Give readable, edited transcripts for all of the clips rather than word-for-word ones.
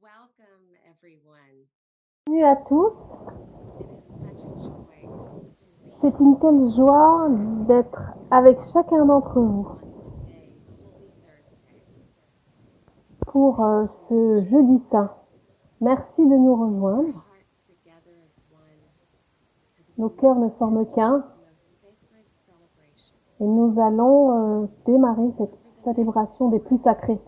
Welcome, everyone. Bienvenue à tous. It is such a joy to be C'est une telle joie d'être avec chacun d'entre vous on today, Holy Thursday. pour ce jeudi saint. Merci de nous rejoindre. Our hearts together as one as Nos we cœurs ne forment enter qu'un this most sacred celebration. et nous allons démarrer cette célébration des plus sacrés. The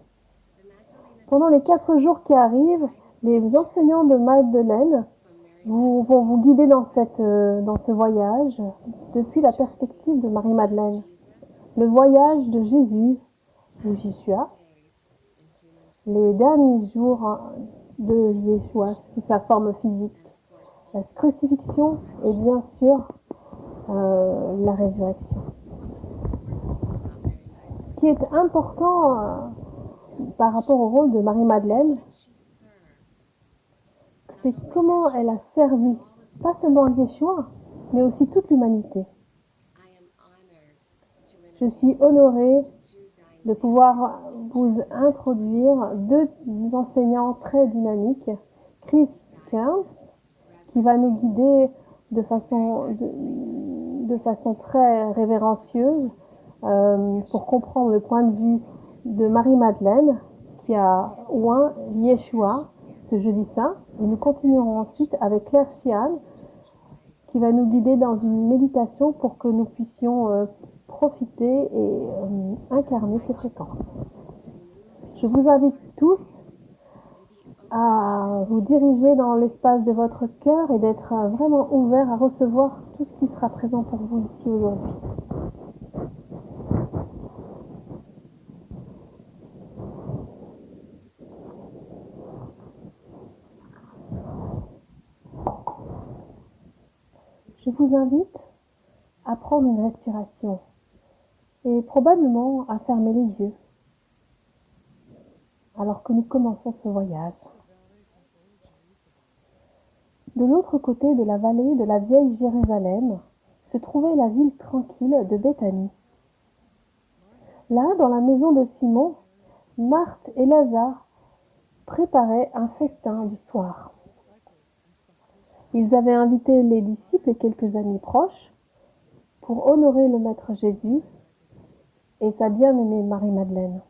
Magdalena Pendant les teacher 4 jours qui arrivent, guide us les on a enseignants de Magdeleine from Mary vont Magdalene vous guider dans perspective. ce voyage depuis la perspective de Marie-Madeleine. Jesus, Le voyage de Jésus, de last Jésus, days in human form, les derniers jours de Yeshua sous sa forme physique, and of course, la ultimately crucifixion et resurrection. bien sûr la résurrection. What was important about Mary Ce qui est Magdalene? important par rapport au rôle de Marie-Madeleine, How did she serve c'est not only comment Yeshua, elle a but servi all of pas humanity? seulement Yeshua, mais aussi toute l'humanité. I am honored to Je suis introduce you honorée to two de dynamic pouvoir vous teachers and introduire deux enseignants très dynamiques, Chris Kearns, qui va nous guider de façon très révérencieuse pour comprendre le point de vue de Marie-Madeleine, qui a oint Yeshua ce jeudi saint. Et nous continuerons ensuite avec Claire Chian, qui va nous guider dans une méditation pour que nous puissions profiter et incarner ces fréquences. Je vous invite tous à vous diriger dans l'espace de votre cœur et d'être vraiment ouvert à recevoir tout ce qui sera présent pour vous ici aujourd'hui. Je vous invite à prendre une respiration et probablement à fermer les yeux alors que nous commençons ce voyage. De l'autre côté de la vallée de la vieille Jérusalem se trouvait la ville tranquille de Béthanie. Là, dans la maison de Simon, Marthe et Lazare préparaient un festin du soir. Ils avaient invité les disciples et quelques amis proches pour honorer le Maître Jésus et sa bien-aimée Marie-Madeleine.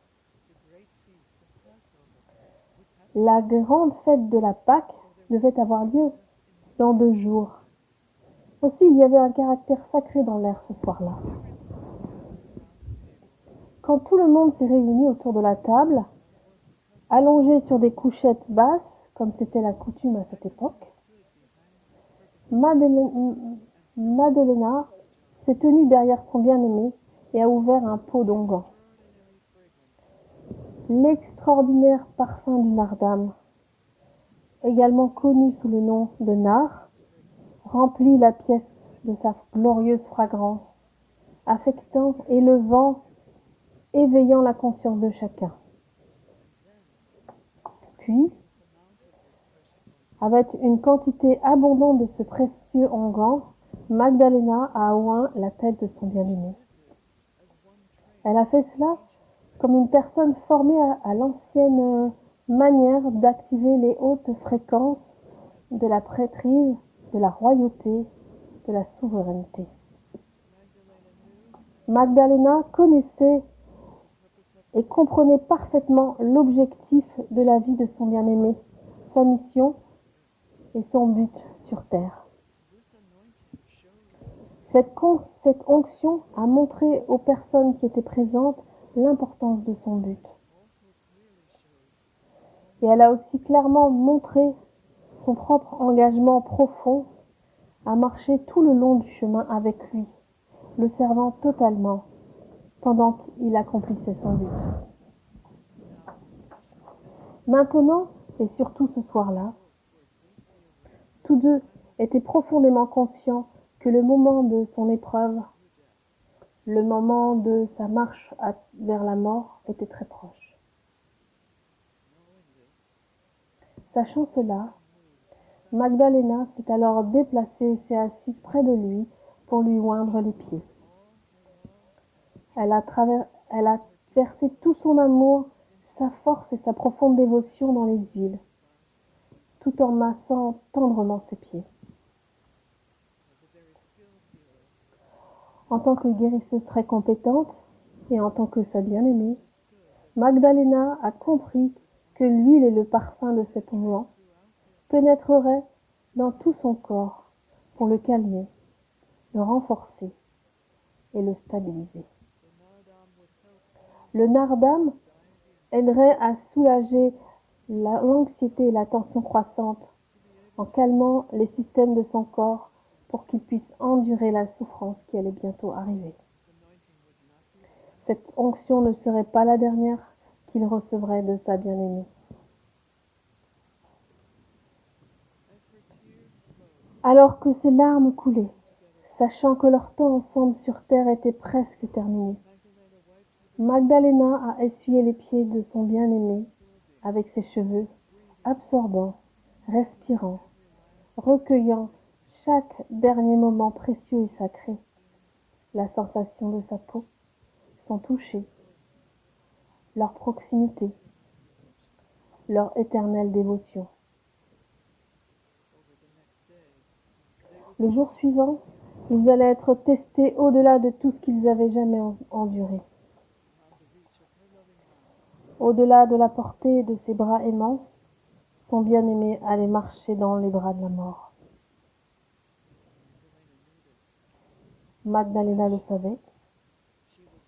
La grande fête de la Pâque devait avoir lieu dans 2 jours. Aussi, il y avait un caractère sacré dans l'air ce soir-là. Quand tout le monde s'est réuni autour de la table, allongé sur des couchettes basses, comme c'était la coutume à cette époque, Maddalena s'est tenue derrière son bien-aimé et a ouvert un pot d'onguent. L'extraordinaire parfum du nardam, également connu sous le nom de nard, remplit la pièce de sa glorieuse fragrance, affectant, élevant, éveillant la conscience de chacun. Puis, avec une quantité abondante de ce précieux onguent, Magdalena a oint la tête de son bien-aimé. Elle a fait cela comme une personne formée à l'ancienne manière d'activer les hautes fréquences de la prêtrise, de la royauté, de la souveraineté. Magdalena connaissait et comprenait parfaitement l'objectif de la vie de son bien-aimé, sa mission et son but sur terre. Cette onction a montré aux personnes qui étaient présentes l'importance de son but. Et elle a aussi clairement montré son propre engagement profond à marcher tout le long du chemin avec lui, le servant totalement pendant qu'il accomplissait son but. Maintenant, et surtout ce soir-là, tous deux étaient profondément conscients que le moment de son épreuve, le moment de sa marche vers la mort était très proche. Sachant cela, Magdalena s'est alors déplacée et s'est assise près de lui pour lui oindre les pieds. Elle a versé tout son amour, sa force et sa profonde dévotion dans les huiles. tout en massant tendrement ses pieds. En tant que guérisseuse très compétente et en tant que sa bien-aimée, Magdalena a compris que l'huile et le parfum de cet onguent pénétreraient dans tout son corps pour le calmer, le renforcer et le stabiliser. Le nardam aiderait à soulager l'anxiété et la tension croissante en calmant les systèmes de son corps pour qu'il puisse endurer la souffrance qui allait bientôt arriver. Cette onction ne serait pas la dernière qu'il recevrait de sa bien-aimée. Alors que ses larmes coulaient, sachant que leur temps ensemble sur terre était presque terminé, Magdalena a essuyé les pieds de son bien-aimé avec ses cheveux, absorbant, respirant, recueillant chaque dernier moment précieux et sacré, la sensation de sa peau, son toucher, leur proximité, leur éternelle dévotion. Le jour suivant, ils allaient être testés au-delà de tout ce qu'ils avaient jamais enduré. Au-delà de la portée de ses bras aimants, son bien-aimé allait marcher dans les bras de la mort. Magdalena le savait,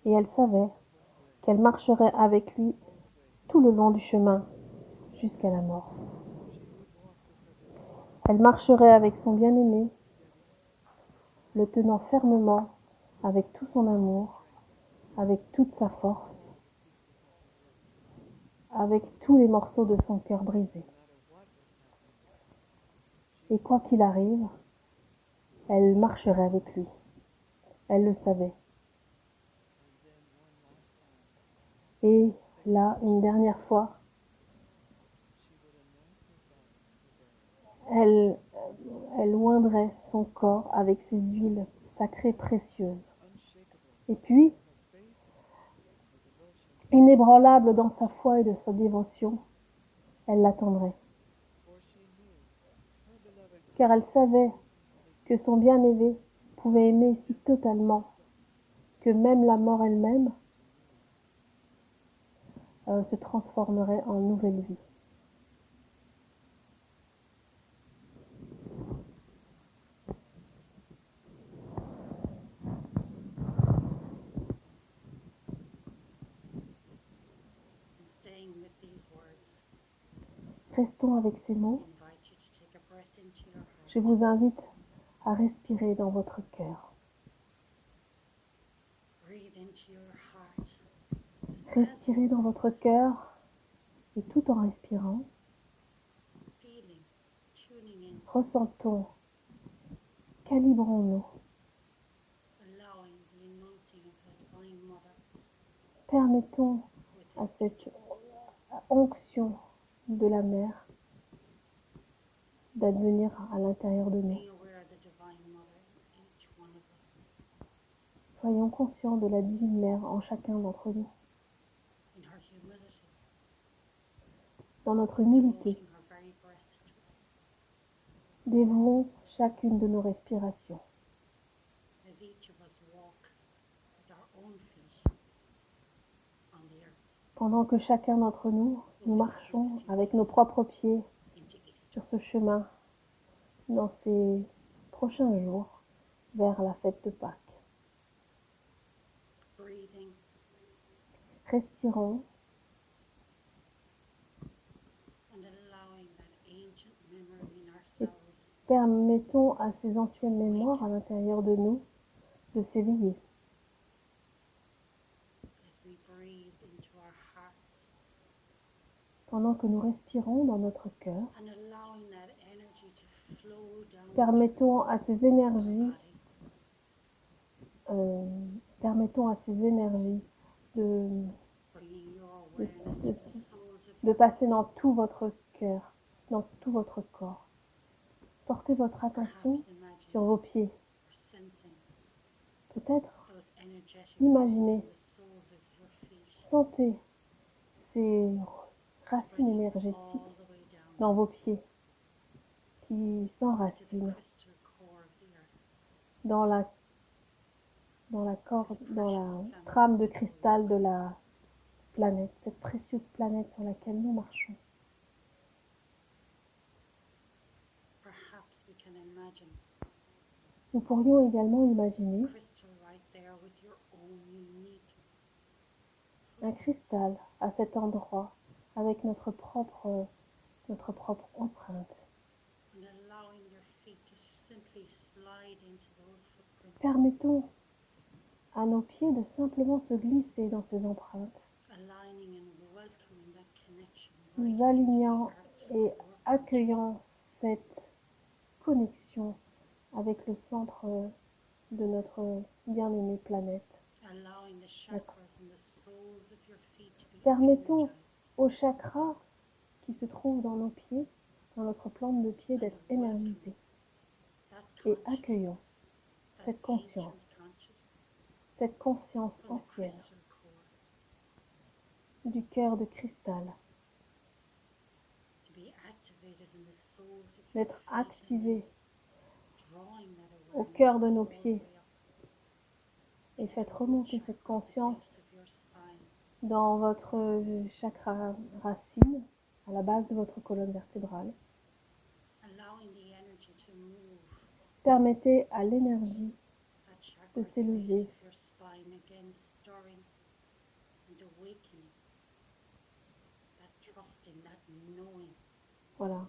et elle savait qu'elle marcherait avec lui tout le long du chemin jusqu'à la mort. Elle marcherait avec son bien-aimé, le tenant fermement avec tout son amour, avec toute sa force, avec tous les morceaux de son cœur brisé. Et quoi qu'il arrive, elle marcherait avec lui. Elle le savait. Et là, une dernière fois, elle oindrait son corps avec ses huiles sacrées précieuses. Et puis, inébranlable dans sa foi et de sa dévotion, elle l'attendrait. Car elle savait que son bien-aimé pouvait aimer si totalement que même la mort elle-même se transformerait en nouvelle vie. Restons avec ces mots. Je vous invite à respirer dans votre cœur. Respirez dans votre cœur et tout en respirant, ressentons, calibrons-nous, permettons à cette onction de la mer d'advenir à l'intérieur de nous. Soyons conscients de la divine mère en chacun d'entre nous. Dans notre humilité, dévouons chacune de nos respirations. Pendant que chacun d'entre nous, nous marchons avec nos propres pieds sur ce chemin dans ces prochains jours vers la fête de Pâques. Respirons et permettons à ces anciennes mémoires à l'intérieur de nous de s'éveiller. Pendant que nous respirons dans notre cœur, permettons à ces énergies de, de passer dans tout votre cœur, dans tout votre corps. Portez votre attention sur vos pieds. Peut-être imaginez, sentez ces racines énergétiques dans vos pieds qui into the s'enracine crystal core of the earth. dans la trame de cristal de la planète, cette précieuse planète sur laquelle nous marchons. Perhaps we can imagine Nous pourrions également imaginer crystal right there with your own unique un cristal à cet endroit avec notre propre empreinte. and allowing your feet to simply slide into those footprints, Permettons à nos pieds de simplement se glisser dans ces empreintes, aligning and welcoming that connection nous right into alignant the earth's et core accueillant cette connexion avec le centre de notre bien-aimée planète. consciousness, allowing the chakras and the soles of your feet to be Permettons energized, aux chakras qui se trouvent dans nos pieds, dans notre plante de pied, d'être and welcoming énergisés. that Et accueillons consciousness, that cette conscience, ancient consciousness cette conscience from the ancienne crystal core du cœur de cristal, to be activated in the soles of your d'être feet and activé drawing that au awareness cœur de nos all the pieds way up et into faites the root remonter cette chakra at the conscience base of your spine, dans votre chakra racine, à la base de votre colonne vertébrale. allowing the energy to move Permettez à l'énergie that chakra de at the base s'élever, of your spine, again stirring and awakening that trusting, that knowing voilà,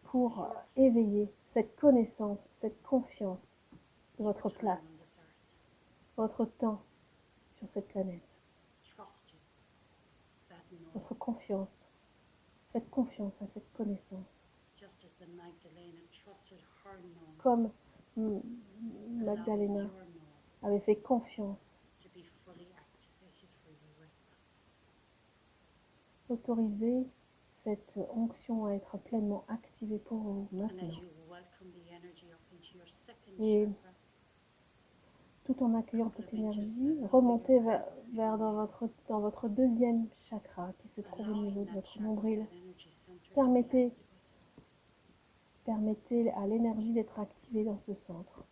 pour éveiller cette connaissance, cette confiance de your votre time place, on this earth, votre temps sur cette planète, trusting that knowing, votre confiance. Faites confiance à cette connaissance. just as the Magdalena trusted her knowing, Comme allowing Magdalena your knowing avait fait confiance, to be fully activated for you right now. autorisez cette onction à être pleinement activée pour vous And as maintenant. you welcome the energy up into your second Et chakra, tout en accueillant cette énergie, remontez vers dans votre deuxième chakra qui se trouve au allowing niveau de that votre chakra, nombril. that energy center to be Permettez, activated. permettez à l'énergie d'être activée dans ce centre.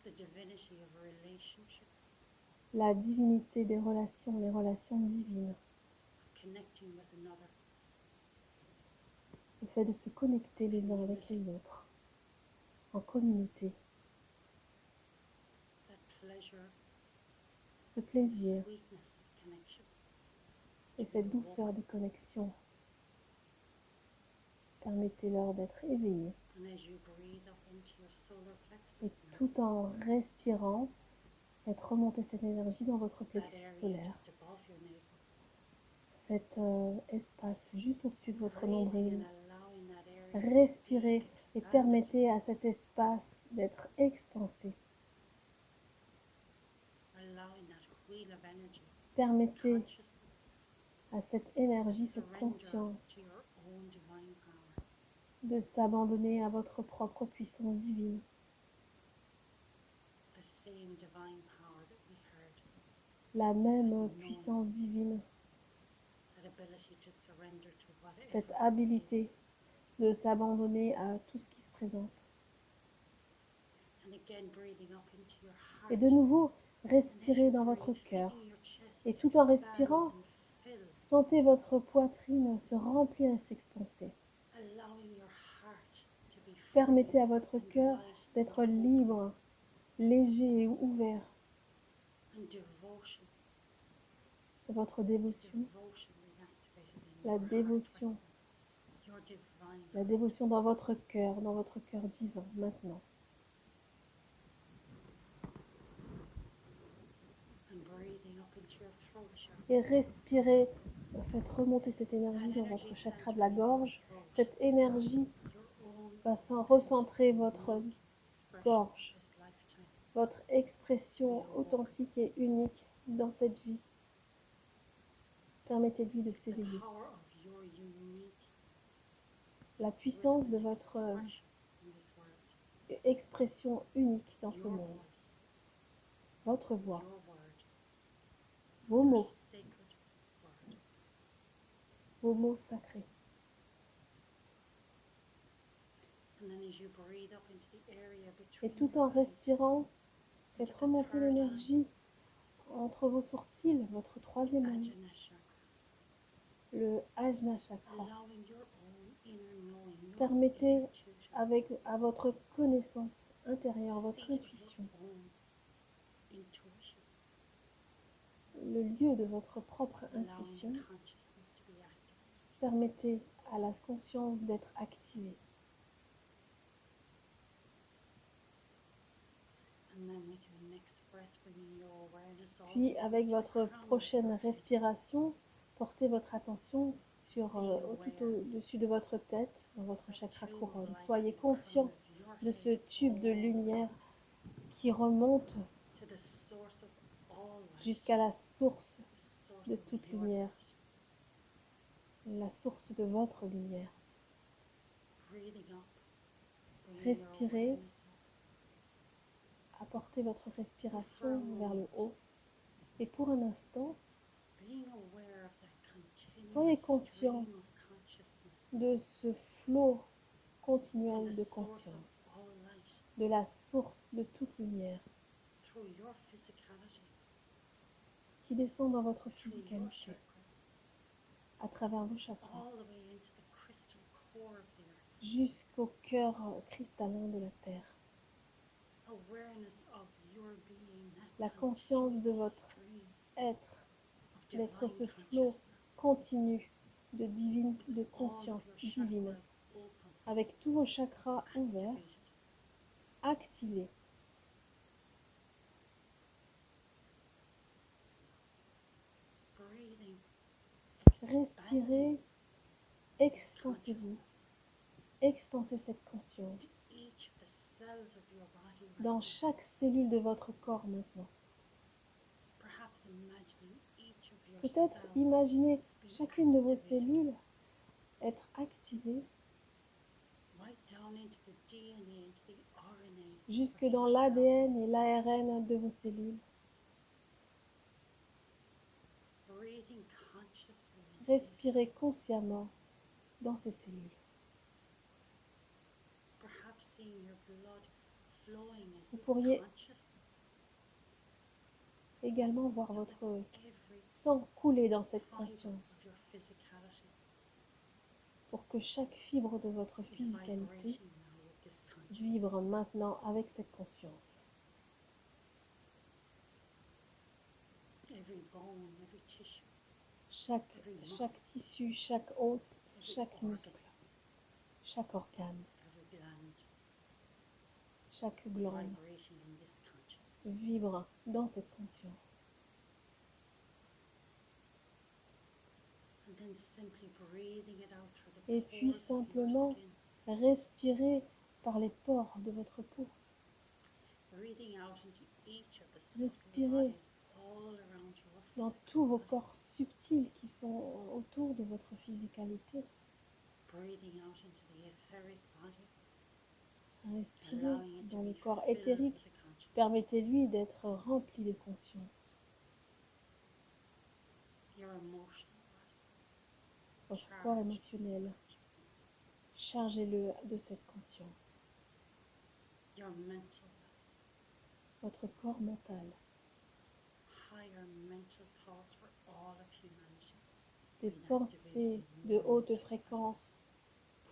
The divinity of a relationship, La divinité des relations, les relations divines, of connecting with another, le fait de se connecter les uns avec les autres, en communauté, that pleasure, ce plaisir sweetness of connection, et cette douceur de connexion. Permettez-leur d'être éveillés and as you breathe up into your solar et plexus now, tout en respirant, faites remonter cette énergie dans votre that plexus area solaire, just above your navel, cet espace juste au-dessus de votre breathing nombril. and allowing that area to Respirez be et expanded, permettez à cet espace d'être expansé. allowing that wheel of energy, Permettez consciousness, à cette to énergie, cette surrender conscience to your own divine power, de s'abandonner à votre propre puissance divine, the same divine power that we heard, la même puissance divine, that ability to surrender to whatever cette it habilité is. de s'abandonner à tout ce qui se présente. And again, breathing up into your heart. Et de nouveau, And as respirez you dans breathe, votre cœur. feeling your chest Et tout en expand respirant, and fill, sentez votre poitrine se remplir et s'expanser. allowing your heart to be free Permettez à votre and cœur light d'être and open libre, léger et ouvert. and devotion, Votre dévotion, devotion reactivated in la your heart dévotion, right now. Your divine la dévotion dans votre cœur divin, maintenant. and breathing up into your throat chakra. Et respirez, faites remonter cette énergie That dans energy votre chakra de center la in your gorge. throat, Cette énergie your own va recentrer unique votre expression gorge, of this lifetime. votre expression authentique et unique dans cette vie. Permettez-lui de The s'éveiller. power of your unique La puissance de rhythmic votre expression in this world. expression unique dans ce Your monde. voice, Votre voix, your word, vos your mots, sacred word. vos mots sacrés. you breathe up into the area Et between tout en your eyes, respirant, faites remonter l'énergie entre vos sourcils, votre troisième œil, Ajna chakra, le Ajna chakra. allowing your own inner knowing, your Permettez intuition, à votre connaissance intérieure, votre seat of intuition, your own intuition, le lieu de votre propre allowing intuition, consciousness to be activated. permettez à la conscience d'être activée. And then with your next breath, bringing your awareness all the Puis way avec to the votre crown of prochaine your head, respiration, portez votre attention tout au-dessus de votre tête, dans votre that chakra tube couronne. of light Soyez at the crown conscient of your de ce head, tube de all lumière qui remonte to the source of all light, jusqu'à la source the source de of toute your lumière, light. la source de votre lumière. Breathing up, bringing your Respirez, awareness up, apportez votre respiration vers le haut et pour un instant, being aware of that soyez continuous conscient stream of consciousness de ce flot and continuel the de source conscience, of all light de la source de toute lumière through your physicality, qui descend dans votre through your physicalité, chakras, à travers vos chakras, all the way into the crystal core of the earth. jusqu'au cœur cristallin de la Terre. Awareness of your being, that La conscience de continuous votre stream être, of d'être ce divine flot consciousness, continu de all conscience of your divine, chakras open, avec tous vos chakras ouverts, activated. activés. Breathing, Respirez, expanding expansez-vous, consciousness expansez cette conscience to each of the cells of your body right dans now. chaque cellule de votre corps maintenant. Perhaps imagining each of your Peut-être cells imaginez being chacune de vos activated cellules être activée right down into the DNA, into the RNA jusque of dans your l'ADN cells. et l'ARN de vos cellules. Breathing consciously into these Respirez cells. consciemment dans ces cellules. Perhaps seeing your blood flowing as Vous this pourriez consciousness, également voir so votre that every sang couler dans cette fiber conscience of your physicality pour que chaque fibre de votre is physicalité vibrating now with this consciousness. vibre maintenant avec cette conscience. Every bone, every tissue, Chaque tissu, chaque os, chaque muscle, chaque organe, every gland chaque glande vibrating in this consciousness. vibre dans cette conscience. And then simply breathing it out through the Et puis pores of simplement your skin. respirez par les pores de votre peau. Breathing out into each of the subtle Respirez bodies all around your dans physical tous vos body. corps subtils qui sont autour de votre physicalité. Breathing out into the etheric body, Respirez allowing it to dans le be corps filled éthérique. with the consciousness. Permettez-lui d'être rempli de conscience. Your emotional body, Votre charged corps with émotionnel, consciousness. chargez-le de cette conscience. Your mental body, Votre corps mental, higher mental thoughts for all of humanity. des being pensées activated in de your haute mental fréquence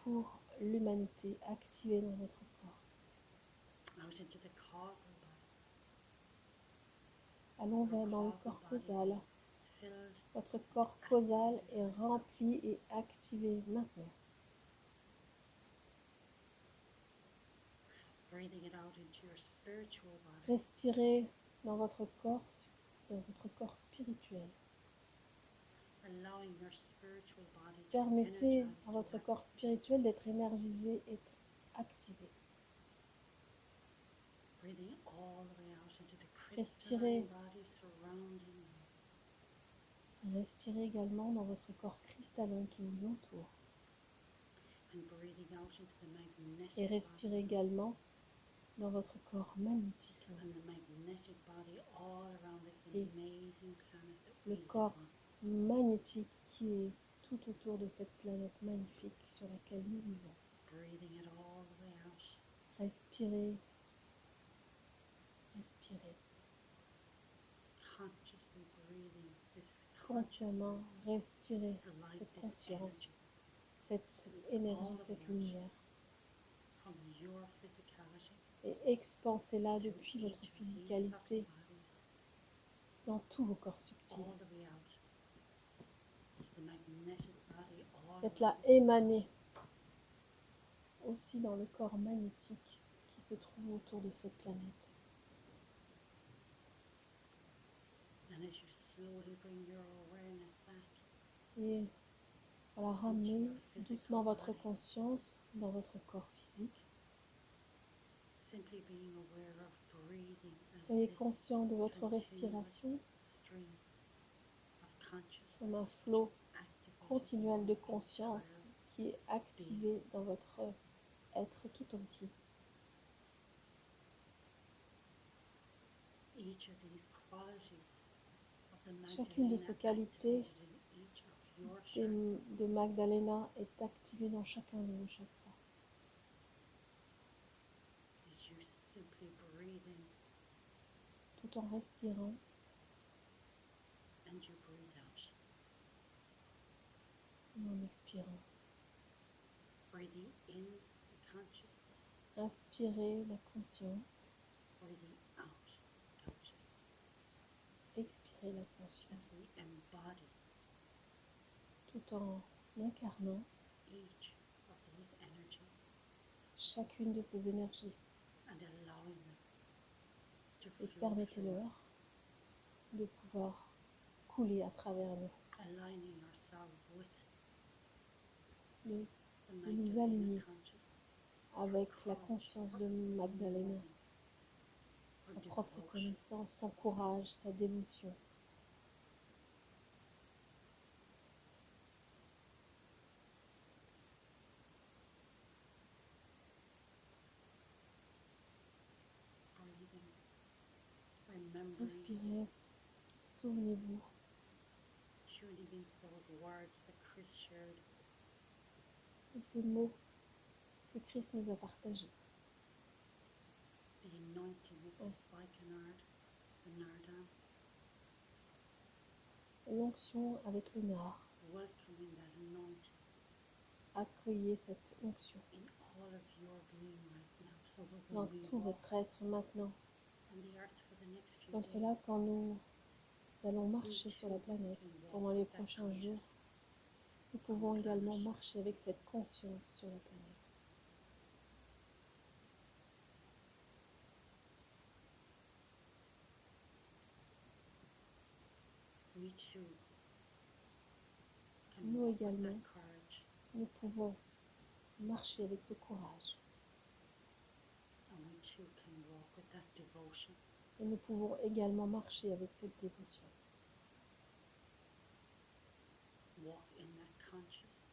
pour l'humanité activée dans votre corps. body. Out into the causal body. Allons Your vers dans le causal corps body causal. being filled, Votre corps causal est rempli et activé maintenant. breathing it out into your spiritual body. Respirez dans votre corps spirituel. Allowing your spiritual body to Permettez energize, à to votre corps activate. spirituel d'être énergisé et activé. Breathing all the way out into the Respirez. crystalline body surrounding you. Respirez également dans votre corps cristallin qui vous entoure. And breathing out into the magnetic Et respirez body. également dans votre corps magnétique. And the magnetic body all around this Et amazing planet that le we live corps on. magnétique qui est tout autour de cette planète magnifique sur laquelle nous vivons. Breathing it all the way out Respirez, respirez. Consciously breathing this Consciemment, consciousness, respirez this light, cette this conscience, energy, cette énergie, all of cette yours, lumière. from your physicality Et expansez-la to depuis votre each of these physicalité subtle bodies, dans tous vos corps subtils. all the way out to the magnetic body all Faites-la around this émaner aussi dans le corps magnétique qui se trouve autour de cette planète. And as you slowly bring your awareness back Et voilà, ramenez doucement votre conscience dans votre corps physique. simply being aware of breathing as Soyez this conscient de votre continuous respiration stream of consciousness comme un flot just activated continuel de your conscience entire qui est activé dans votre être tout entier. each of these qualities of the Chacune de Magdalena ces qualités activated in each of your chakras. de Magdalena est activée dans chacun de vos chakras. As you simply breathe in Tout en respirant and you breathe out. et en expirant. Breathing in the consciousness, Inspirez la conscience, breathing out consciousness. expirez la As conscience, we embody tout en incarnant each of these energies chacune de ces énergies. and allowing them to Et flow through permettez-leur us, de pouvoir couler à travers nous, aligning ourselves with de the nous Magdalena aligner consciousness, avec la conscience de Magdalena, our sa propre devotion, connaissance, son courage, sa dévotion. breathing, remembering, Respirez, souvenez-vous tuning into those words that Chris shared, de ces mots que Christ nous a partagés. the anointing with the Oh. spikenard, the nardam, L'onction avec le nard. welcoming that anointing Accueillez cette onction in all of your being right now. So that dans when we tout walk votre être maintenant. on the earth for the next few Comme days, cela, quand nous allons we marcher sur la too planète can walk pendant les with that prochains jours, consciousness. nous pouvons également marcher avec cette conscience sur la planète. We too can Nous walk with également. that courage, Nous pouvons marcher avec ce courage and we too can walk with that devotion. et nous pouvons également marcher avec cette dévotion. Walk in that consciousness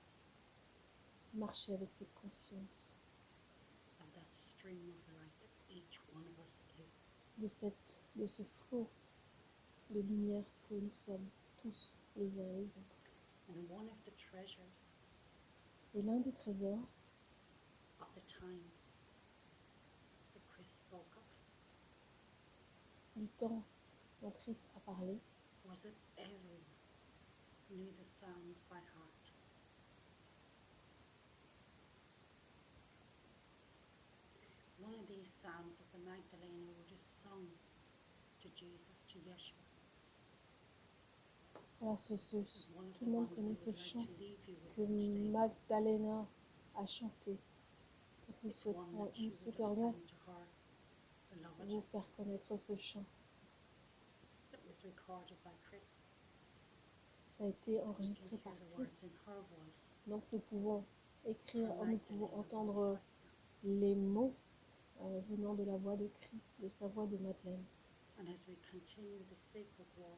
Marcher avec cette conscience of that stream of light that each one of us is. de ce flot de lumière que nous sommes tous les uns et les autres. And one of the treasures Et l'un des trésors of the time that Chris spoke of du temps dont Christ a parlé, was that everyone knew the Psalms by heart. One of these Psalms of the Magdalena would have sung to Jesus, to Yeshua. voilà, Is one of tout the le monde ones we connaît would ce like chant to leave you with que today. Magdalena a chanté. Donc nous, It's one that you would have souhaiterions sang to her, beloved, vous faire connaître ce chant. that was recorded by Chris. Ça a été So we enregistré can par hear the Chris. words in her voice. Donc nous pouvons écrire, Her nous pouvons Magdalena entendre voice. les mots venant de la voix de Christ, de sa voix de Madeleine. And as we continue the sacred walk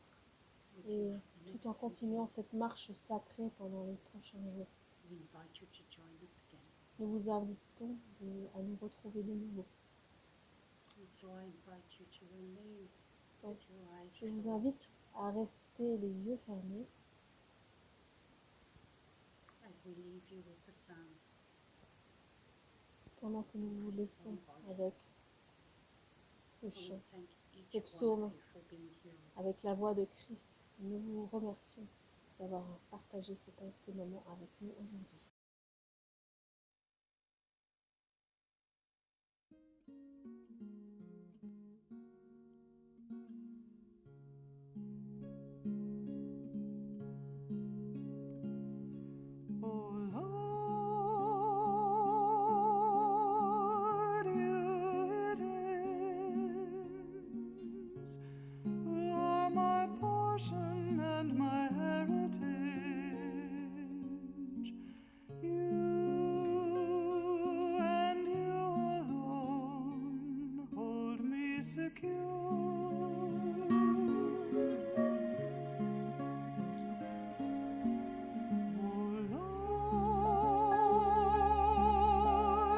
with Et you for the next tout en few continuant days, cette marche sacrée pendant les prochains jours, we invite you to join us again. nous vous invitons à nous retrouver de nouveau. And so I invite you to remain Donc, with your eyes je vous closed invite à rester les yeux fermés as we leave you with the psalm. pendant que nous vous laissons avec ce chant, want to thank each ce one of psaume, you for being here with us. avec la voix de Christ. Nous vous remercions d'avoir partagé ce moment avec nous aujourd'hui. Oh Lord, you it is who are my portion and my heritage. You and you alone hold me secure. Oh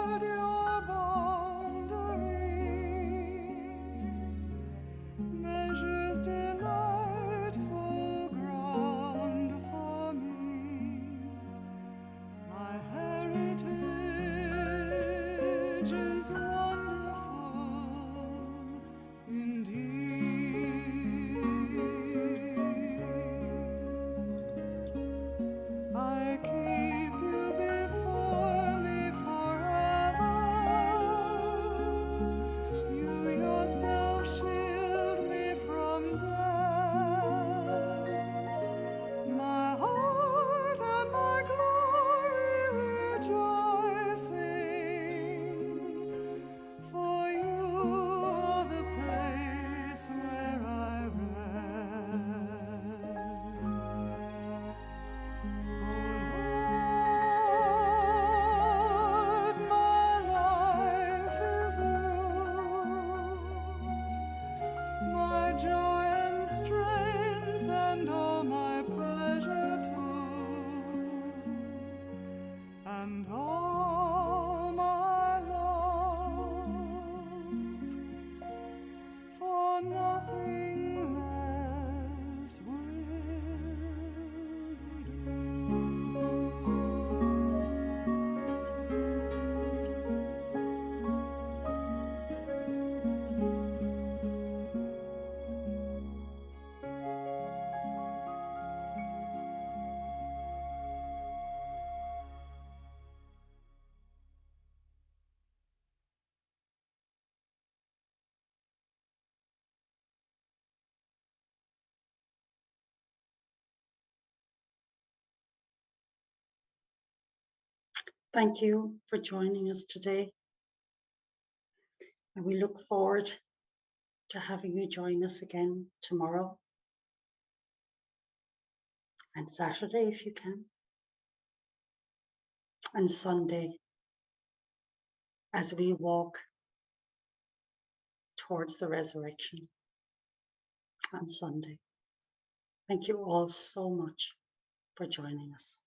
Lord, your boundary measures delightful ground for me. My heritage is wonderful indeed. I keep you before me forever. You yourself shield me from death. My heart and my glory rejoicing, for you are the place where I rest. Lord, my life is you, my joy and strength, and all my pleasure too, and all my love, for nothing less will Thank you for joining us today. And we look forward to having you join us again tomorrow and Saturday if you can, and Sunday as we walk towards the resurrection on Sunday. Thank you all so much for joining us.